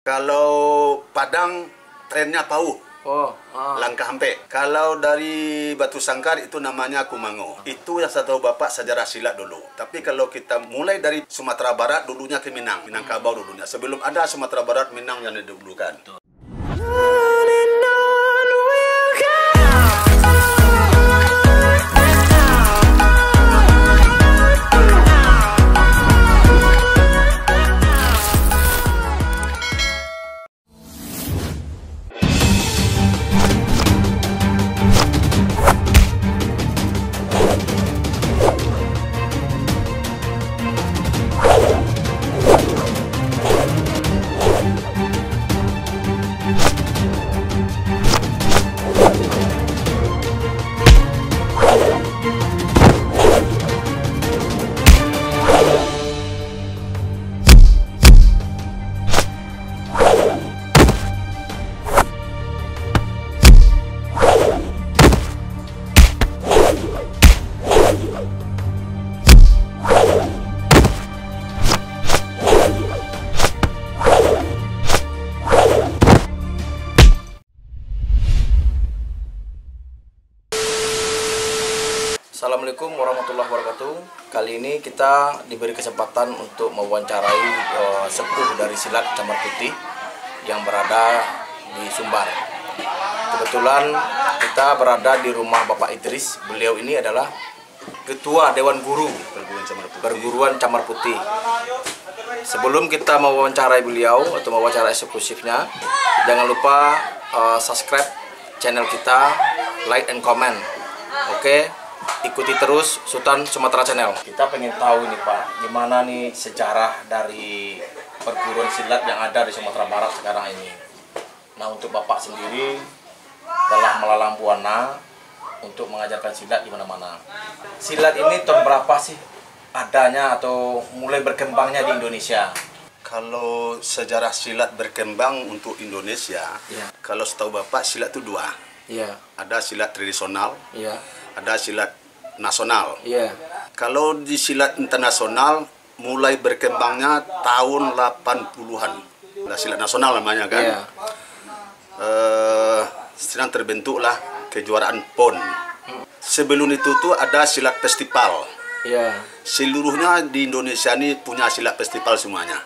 Kalau Padang trennya pauh. Langkah hampe. Kalau dari Batu Sangkar itu namanya Kumango. Itu yang saya tahu Bapak sejarah silat dulu. Tapi kalau kita mulai dari Sumatera Barat, dulunya ke Minang. Minangkabau dulunya. Sebelum ada Sumatera Barat, Minang yang didahulukan. Assalamualaikum warahmatullahi wabarakatuh. Kali ini kita diberi kesempatan untuk mewawancarai sepuh dari silat Camar Putih yang berada di Sumbar. Kebetulan kita berada di rumah Bapak Idris. Beliau ini adalah Ketua Dewan Guru Perguruan Camar Putih. Sebelum kita mewawancarai beliau atau mewawancarai ekseklusifnya, jangan lupa subscribe channel kita, like and comment. Oke? Ikuti terus Sultan Sumatera Channel. Kita pengen tahu nih Pak, gimana nih sejarah dari perguruan silat yang ada di Sumatera Barat sekarang ini. Nah, untuk Bapak sendiri telah melalang buana untuk mengajarkan silat di mana-mana. Silat ini tahun berapa sih adanya atau mulai berkembangnya di Indonesia? Kalau sejarah silat berkembang untuk Indonesia, kalau setahu Bapak silat itu dua. Ada silat tradisional, ada silat nasional. Kalau di silat internasional mulai berkembangnya tahun 80-an. Silat nasional namanya kan. Sedang terbentuklah kejuaraan PON. Sebelum itu tuh ada silat festival. Seluruhnya di Indonesia ini punya silat festival semuanya.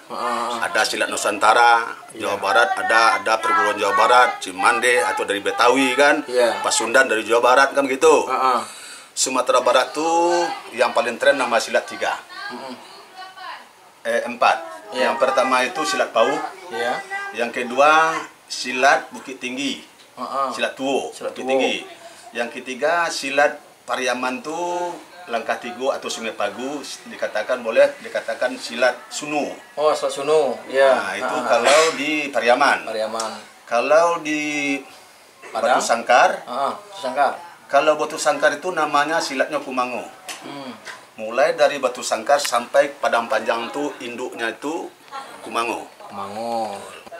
Ada silat Nusantara, Jawa Barat, ada perguruan Jawa Barat, Cimande atau dari Betawi kan, Pasundan dari Jawa Barat kan gitu. Sumatera Barat tuh yang paling tren nama silat 4. Yang pertama itu silat pauh. Yang kedua silat Bukit Tinggi. Silat Tuo, Bukit Tinggi. Yang ketiga silat Pariaman tuh Langkah Tigo atau Sungai Pagu, boleh dikatakan silat Sunu. Silat Sunu. Nah, itu kalau di Pariaman. Kalau di Batu Sangkar. Kalau Batu Sangkar itu namanya silatnya Kumango. Mulai dari Batu Sangkar sampai Padang Panjang tuh induknya itu Kumango.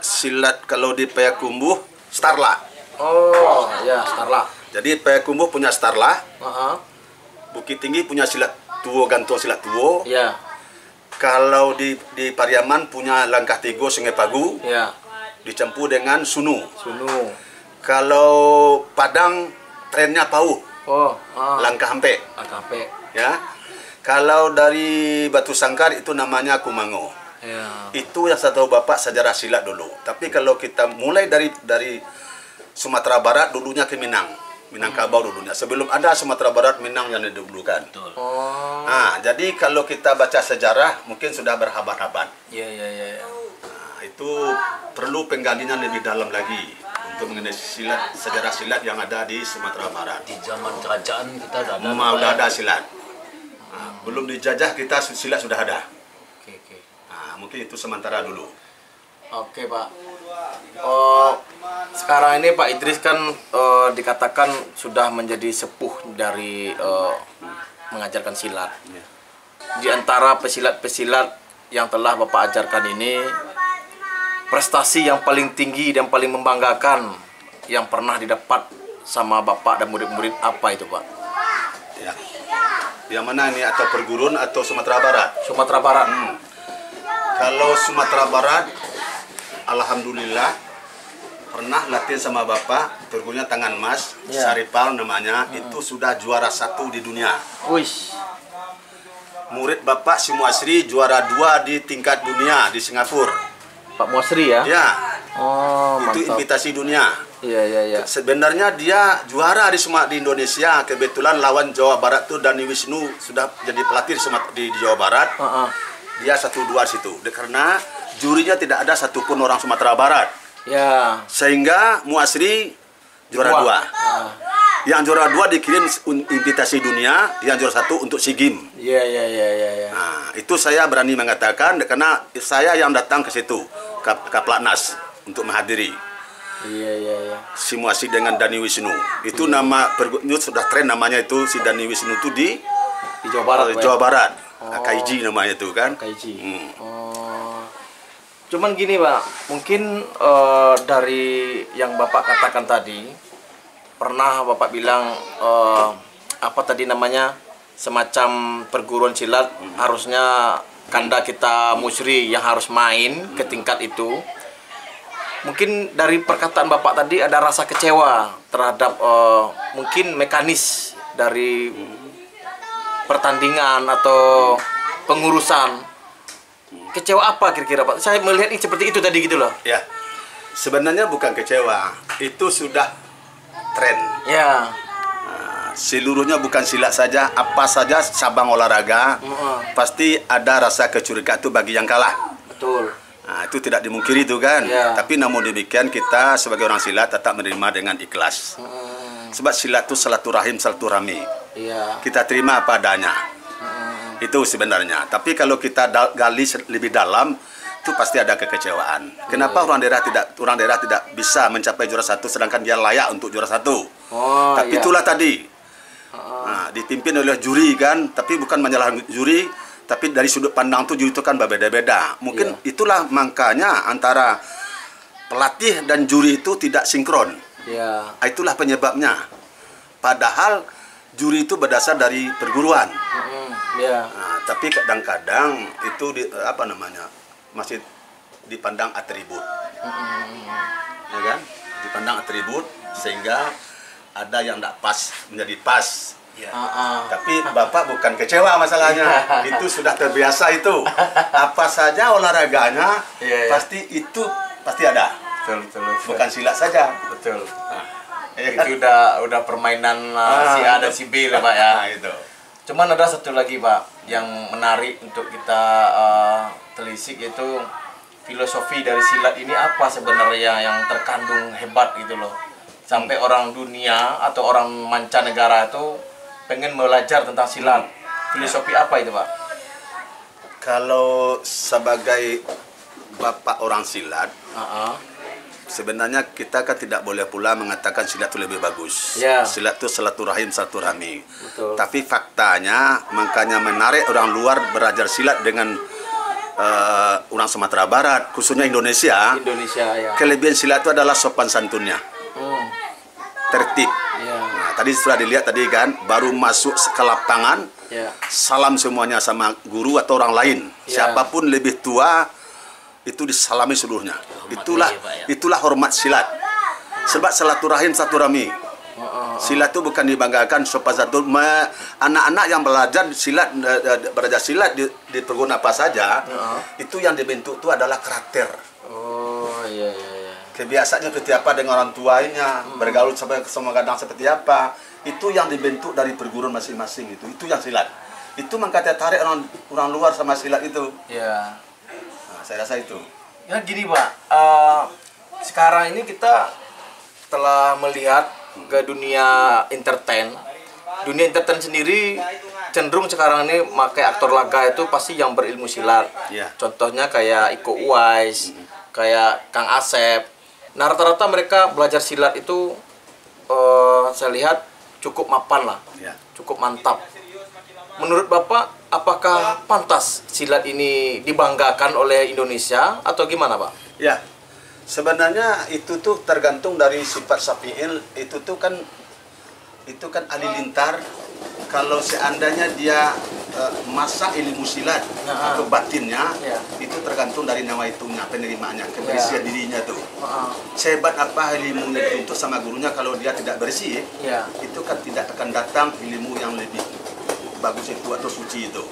Silat kalau di Payakumbuh Starla. Starla. Jadi Payakumbuh punya Starla. Bukit Tinggi punya silat Tuo, gantung silat Tuo. Kalau di Pariaman punya Langkah Tigo, Sungai Pagu. Dicampur dengan Sunu. Kalau Padang trennya pauh. Langkah hampe. Ya. Kalau dari Batu Sangkar itu namanya Kumango. Itu yang saya tahu Bapak sejarah silat dulu. Tapi kalau kita mulai dari Sumatera Barat, dulunya ke Minang. Minangkabau dulunya. Sebelum ada Sumatera Barat, Minang yang didahulukan. Nah, jadi kalau kita baca sejarah mungkin sudah berabad-abad. Nah, itu perlu penggalian lebih dalam lagi untuk mengenai sejarah silat yang ada di Sumatera Barat. Di zaman kerajaan kita udah ada silat. Nah, belum dijajah kita silat sudah ada. Nah, mungkin itu sementara dulu. Oke Pak. Sekarang ini Pak Idris kan dikatakan sudah menjadi sepuh dari mengajarkan silat. Di antara pesilat-pesilat yang telah Bapak ajarkan ini, prestasi yang paling tinggi dan paling membanggakan yang pernah didapat sama Bapak dan murid-murid apa itu Pak? Yang mana ini, atau perguruan atau Sumatera Barat? Sumatera Barat. Kalau Sumatera Barat alhamdulillah pernah latihan sama Bapak, perguruan tangan emas, Saripal namanya, itu sudah juara 1 di dunia. Wih. Murid Bapak si Muasri juara 2 di tingkat dunia di Singapura. Pak Muasri ya? Ya. Oh, itu mantap. invitasi dunia. Iya. Sebenarnya dia juara di Indonesia. Kebetulan lawan Jawa Barat tuh Dani Wisnu sudah jadi pelatih di Jawa Barat. Dia 1-2 situ. Karena jurinya tidak ada satupun orang Sumatera Barat. Ya. Sehingga Muasri juara 2. Yang juara 2 dikirim invitasi dunia, yang juara 1 untuk SEA Games. Iya. Nah, itu saya berani mengatakan karena saya yang datang ke situ, ke Platnas untuk menghadiri. Iya. Si Muasri dengan Dani Wisnu. Itu nama itu sudah tren namanya itu si Dani Wisnu itu di Jawa Barat. Jawa Barat. KIG namanya itu kan. KIG. Cuman gini Pak, mungkin dari yang Bapak katakan tadi, pernah Bapak bilang apa tadi namanya, semacam perguruan silat harusnya Kanda kita Musri yang harus main ke tingkat itu. Mungkin dari perkataan Bapak tadi ada rasa kecewa terhadap mungkin mekanis dari pertandingan atau pengurusan. Kecewa apa kira-kira Pak? Saya melihat ini seperti itu tadi gitu loh. Ya, sebenarnya bukan kecewa, itu sudah tren. Ya. Nah, seluruhnya bukan silat saja, apa saja cabang olahraga pasti ada rasa kecurigaan itu bagi yang kalah. Betul. Nah, itu tidak dimungkiri itu kan. Ya. Tapi namun demikian kita sebagai orang silat tetap menerima dengan ikhlas. Sebab silat itu silaturahim, silaturahmi. Iya. Kita terima apa adanya. Itu sebenarnya. Tapi kalau kita gali lebih dalam, itu pasti ada kekecewaan. Kenapa orang daerah tidak bisa mencapai juara 1 sedangkan dia layak untuk juara 1? Tapi itulah tadi. Nah, dipimpin oleh juri kan, tapi bukan menyalahkan juri, tapi dari sudut pandang itu juri itu kan berbeda-beda. Mungkin itulah makanya antara pelatih dan juri itu tidak sinkron. Itulah penyebabnya. Padahal juri itu berdasar dari perguruan. Nah, tapi kadang-kadang itu masih dipandang atribut, ya kan? Dipandang atribut sehingga ada yang tidak pas menjadi pas. Tapi Bapak bukan kecewa masalahnya, itu sudah terbiasa itu. Apa saja olahraganya pasti ada. Betul. Bukan silat saja. Betul. Itu udah permainan si A dan si B lah Pak ya. Nah, itu. Cuman ada satu lagi Pak yang menarik untuk kita telisik, yaitu filosofi dari silat ini apa sebenarnya yang terkandung hebat gitu loh. Sampai orang dunia atau orang mancanegara itu pengen belajar tentang silat. Filosofi apa itu Pak? Kalau sebagai Bapak orang silat, sebenarnya kita kan tidak boleh pula mengatakan silat itu lebih bagus. Silat itu silaturahim, silaturahmi. Tapi faktanya, makanya menarik orang luar belajar silat dengan orang Sumatera Barat, khususnya Indonesia. Kelebihan silat itu adalah sopan santunnya, tertib. Nah, tadi sudah dilihat tadi kan, baru masuk ke lapangan, salam semuanya sama guru atau orang lain. Siapapun lebih tua, itu disalami seluruhnya. Itulah hormat silat. Sebab silaturahim, silaturahmi. Silat itu bukan dibanggakan sopan santun. Anak-anak yang belajar silat di perguruan apa saja, itu yang dibentuk itu adalah karakter. Kebiasaannya seperti apa dengan orang tuanya, bergaul sama kadang seperti apa. Itu yang dibentuk dari perguruan masing-masing itu. Itu yang silat. Itu makanya tarik orang luar sama silat itu. Saya rasa itu. Ya gini Pak, sekarang ini kita telah melihat ke dunia entertain. Dunia entertain sendiri cenderung sekarang ini pakai aktor laga itu pasti yang berilmu silat. Contohnya kayak Iko Uwais, kayak Kang Asep. Nah rata-rata mereka belajar silat itu saya lihat cukup mapan lah, cukup mantap. Menurut Bapak, apakah pantas silat ini dibanggakan oleh Indonesia atau gimana Pak? Ya, sebenarnya itu tuh tergantung dari sifat Safi'il. Itu kan halilintar. Kalau seandainya dia masa ilmu silat atau batinnya itu tergantung dari nawaitumnya, penerimaannya, kebersihan dirinya tuh. Sehebat apa ilmunya itu sama gurunya, kalau dia tidak bersih, itu kan tidak akan datang ilmu yang lebih bagus itu atau suci itu.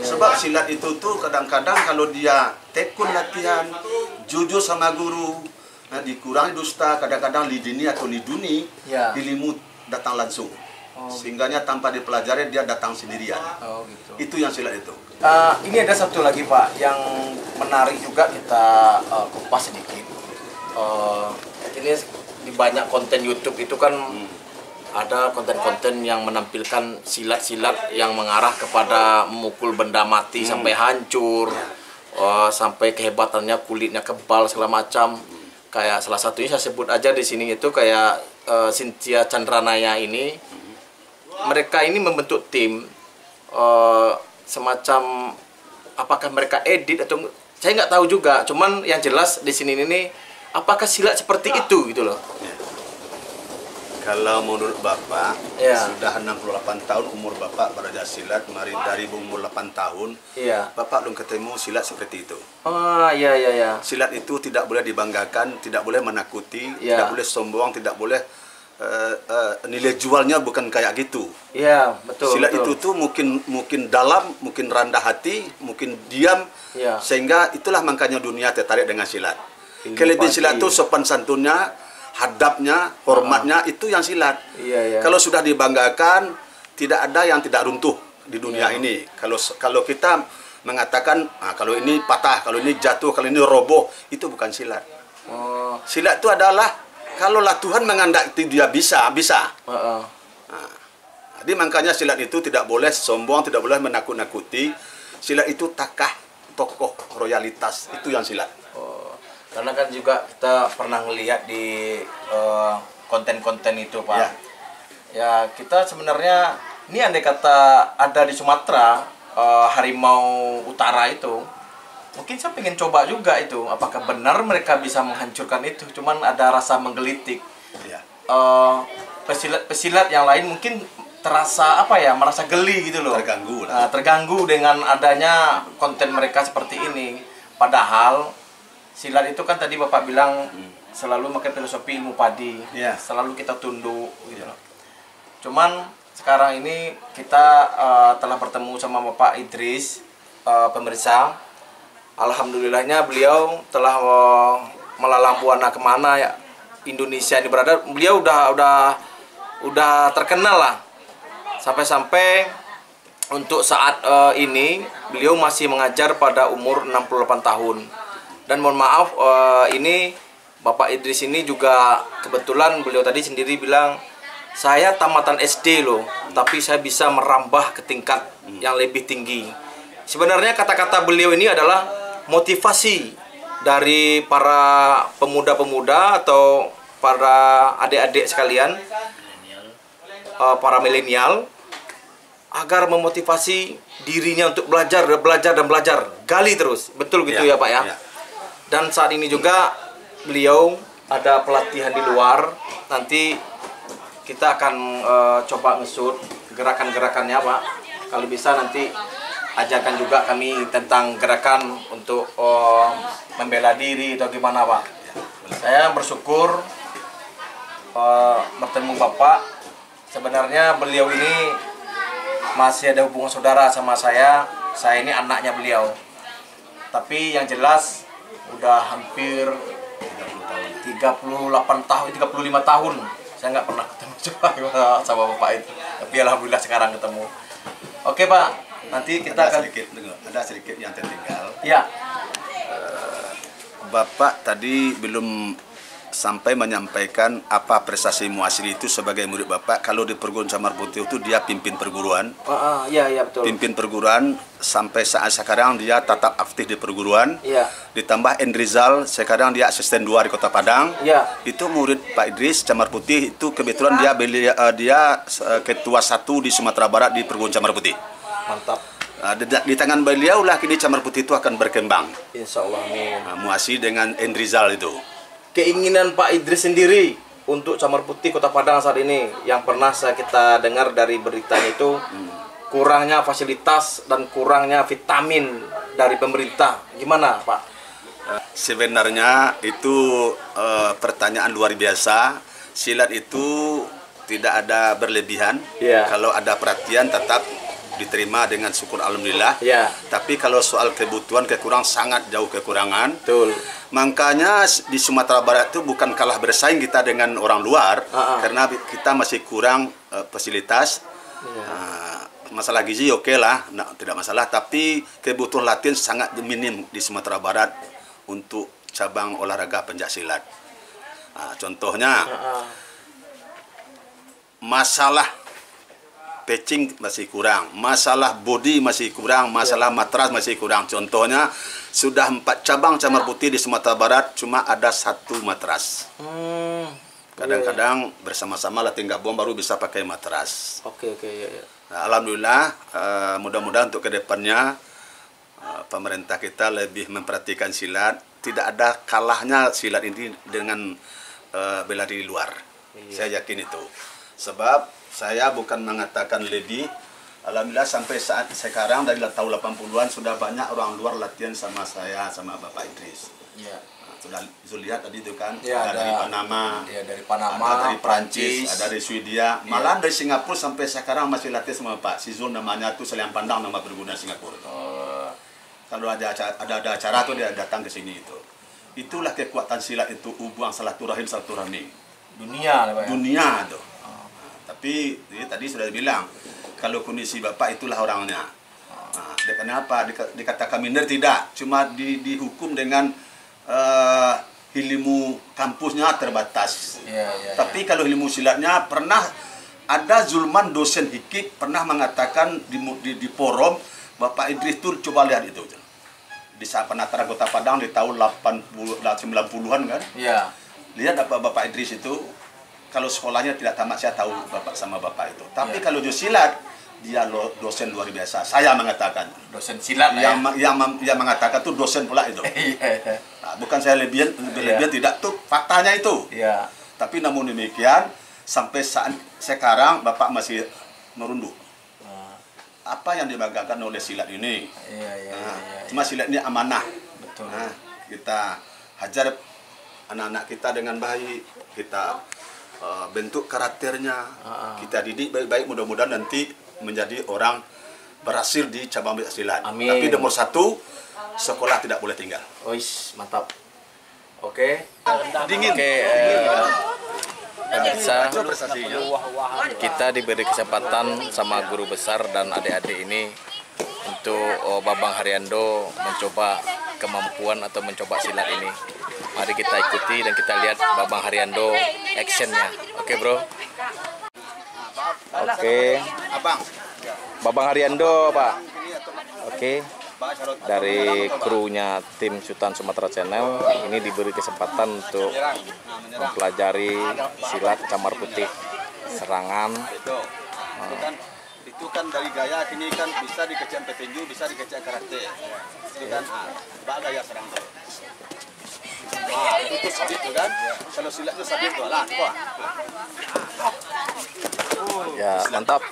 Sebab silat itu tuh kadang-kadang kalau dia tekun latihan, jujur sama guru, dikurangi dusta, kadang-kadang lidini atau liduni, ilmu datang langsung. Sehingganya tanpa dipelajari dia datang sendirian. Gitu. Itu yang silat itu. Ini ada satu lagi Pak yang menarik juga kita kupas sedikit. Ini di banyak konten YouTube itu kan ada konten-konten yang menampilkan silat-silat yang mengarah kepada memukul benda mati sampai hancur, sampai kehebatannya kulitnya kebal segala macam. Kayak salah satunya saya sebut aja di sini itu kayak Cynthia Chandranaya ini. Mereka ini membentuk tim semacam apakah mereka edit atau saya nggak tahu juga. Cuman yang jelas di sini ini apakah silat seperti itu gitu loh. Kalau menurut Bapak sudah 68 tahun umur Bapak belajar silat, dari umur 8 tahun Bapak belum ketemu silat seperti itu. Silat itu tidak boleh dibanggakan, tidak boleh menakuti, tidak boleh sombong, tidak boleh nilai jualnya bukan kayak gitu. Betul. Silat itu tuh mungkin dalam, mungkin rendah hati, mungkin diam, sehingga itulah makanya dunia tertarik dengan silat. Kelebihan silat itu sopan santunnya, hadapnya, hormatnya, itu yang silat. Kalau sudah dibanggakan, tidak ada yang tidak runtuh di dunia ini. Kalau kita mengatakan kalau ini patah, kalau ini jatuh, kalau ini roboh, itu bukan silat. Silat itu adalah kalaulah Tuhan menghendaki dia bisa. Jadi makanya silat itu tidak boleh sombong, tidak boleh menakut-nakuti. Silat itu tokoh royalitas, itu yang silat. Karena kan juga kita pernah melihat di konten-konten itu Pak. Ya kita sebenarnya ini andai kata ada di Sumatera harimau utara itu, mungkin saya pengen coba juga itu. Apakah benar mereka bisa menghancurkan itu? Cuman ada rasa menggelitik. Pesilat yang lain mungkin terasa merasa geli gitu loh. Terganggu dengan adanya konten mereka seperti ini. Padahal silat itu kan tadi Bapak bilang selalu pakai filosofi ilmu padi. Selalu kita tunduk gitu loh. Cuman sekarang ini kita telah bertemu sama Bapak Idris, pemirsa. Alhamdulillahnya beliau telah melalang buana kemana ya Indonesia ini berada. Beliau udah terkenal lah. Sampai-sampai untuk saat ini beliau masih mengajar pada umur 68 tahun. Dan mohon maaf ini Bapak Idris ini juga kebetulan beliau tadi sendiri bilang, saya tamatan SD loh, tapi saya bisa merambah ke tingkat yang lebih tinggi. Sebenarnya kata-kata beliau ini adalah motivasi dari para pemuda-pemuda atau para adik-adik sekalian, para milenial, agar memotivasi dirinya untuk belajar, gali terus. Betul gitu ya Pak ya? Dan saat ini juga beliau ada pelatihan di luar. Nanti kita akan coba ngesut gerakan-gerakannya Pak. Kalau bisa nanti ajarkan juga kami tentang gerakan untuk membela diri atau gimana Pak. Saya bersyukur bertemu Bapak. Sebenarnya beliau ini masih ada hubungan saudara sama saya. Saya ini anaknya beliau. Tapi yang jelas udah hampir 38 tahun, 35 tahun saya nggak pernah ketemu juga sama Bapak itu. Tapi alhamdulillah sekarang ketemu. Oke Pak, nanti kita ada sedikit yang tertinggal. Bapak tadi belum sampai menyampaikan apa prestasi Muasili itu sebagai murid Bapak. Kalau di perguruan Camar Putih itu dia pimpin perguruan. Iya betul. Pimpin perguruan sampai saat sekarang dia tetap aktif di perguruan. Ditambah Endrizal, sekarang dia asisten 2 di Kota Padang. Itu murid Pak Idris Camar Putih, itu kebetulan dia ketua 1 di Sumatera Barat di perguruan Camar Putih. Mantap. Di tangan beliau lah kini Camar Putih itu akan berkembang. Insya Allah, amin. Muasili dengan Endrizal itu. Keinginan Pak Idris sendiri untuk Camar Putih Kota Padang saat ini yang pernah kita dengar dari beritanya itu kurangnya fasilitas dan kurangnya vitamin dari pemerintah. Gimana, Pak? Sebenarnya itu pertanyaan luar biasa. Silat itu tidak ada berlebihan. Kalau ada perhatian tetap diterima dengan syukur alhamdulillah. Tapi kalau soal kebutuhan kekurangan sangat jauh kekurangan. Betul. Makanya di Sumatera Barat itu bukan kalah bersaing kita dengan orang luar, karena kita masih kurang fasilitas. Masalah gizi oke lah, tidak masalah. Tapi kebutuhan latihan sangat minim di Sumatera Barat untuk cabang olahraga pencaksilat. Contohnya masalah pitching masih kurang, masalah body masih kurang, masalah matras masih kurang. Contohnya sudah 4 cabang camar putih di Sumatera Barat cuma ada 1 matras. Kadang-kadang bersama-sama latihan gabung baru bisa pakai matras. Nah, alhamdulillah, mudah-mudahan untuk kedepannya pemerintah kita lebih memperhatikan silat. Tidak ada kalahnya silat ini dengan bela diri luar. Saya yakin itu. Sebab saya bukan mengatakan lebih. Alhamdulillah sampai saat sekarang dari tahun 80-an sudah banyak orang luar latihan sama saya, sama Bapak Idris. Sudah lihat tadi itu kan, ada dari Panama, ada dari Prancis, ada dari Swedia, malah dari Singapura sampai sekarang masih latihan sama Pak Sizul, namanya tuh Seliang Pandang, nama berguna Singapura. Kalau ada acara tuh dia datang ke sini itu. Itulah kekuatan silat itu, hubungan silaturahmi dunia tuh. Tapi tadi sudah bilang kalau kondisi Bapak itulah orangnya. Kenapa dikatakan minder? Tidak, cuma dihukum dengan ilmu kampusnya terbatas. Tapi kalau ilmu silatnya pernah ada Zulman dosen Hikik pernah mengatakan di forum, Bapak Idris tuh coba lihat itu di saat penataran Kota Padang di tahun 90-an kan. Lihat Bapak Idris itu kalau sekolahnya tidak tamat, saya tahu Bapak sama Bapak itu. Tapi kalau dia silat, dia dosen luar biasa. Saya mengatakan dosen silat yang mengatakan tuh dosen pula itu. Nah, bukan saya lebihan tidak tuh faktanya itu. Tapi namun demikian sampai saat sekarang Bapak masih merunduk. Apa yang dibanggakan oleh silat ini? Cuma silat ini amanah. Nah, kita hajar anak-anak kita dengan baik, kita bentuk karakternya, kita didik baik-baik, mudah-mudahan nanti menjadi orang berhasil di cabang silat. Tapi nomor 1, sekolah tidak boleh tinggal. Mantap. Dingin. Pemirsa, kita diberi kesempatan sama guru besar dan adik-adik ini untuk Babang Haryando mencoba kemampuan atau mencoba silat ini. Mari kita ikuti dan kita lihat Babang Haryando actionnya. Oke, bro. Babang Haryando, Pak. Dari krunya tim Sultan Sumatera Channel ini diberi kesempatan untuk mempelajari silat camar putih serangan. Itu kan dari gaya ini kan bisa dikecek petinju, bisa dikecek karate. Itu kan gaya serang tuh. Itu sabit tuh kan. Kalau silat itu sabit tuh lah. Ya, mantap.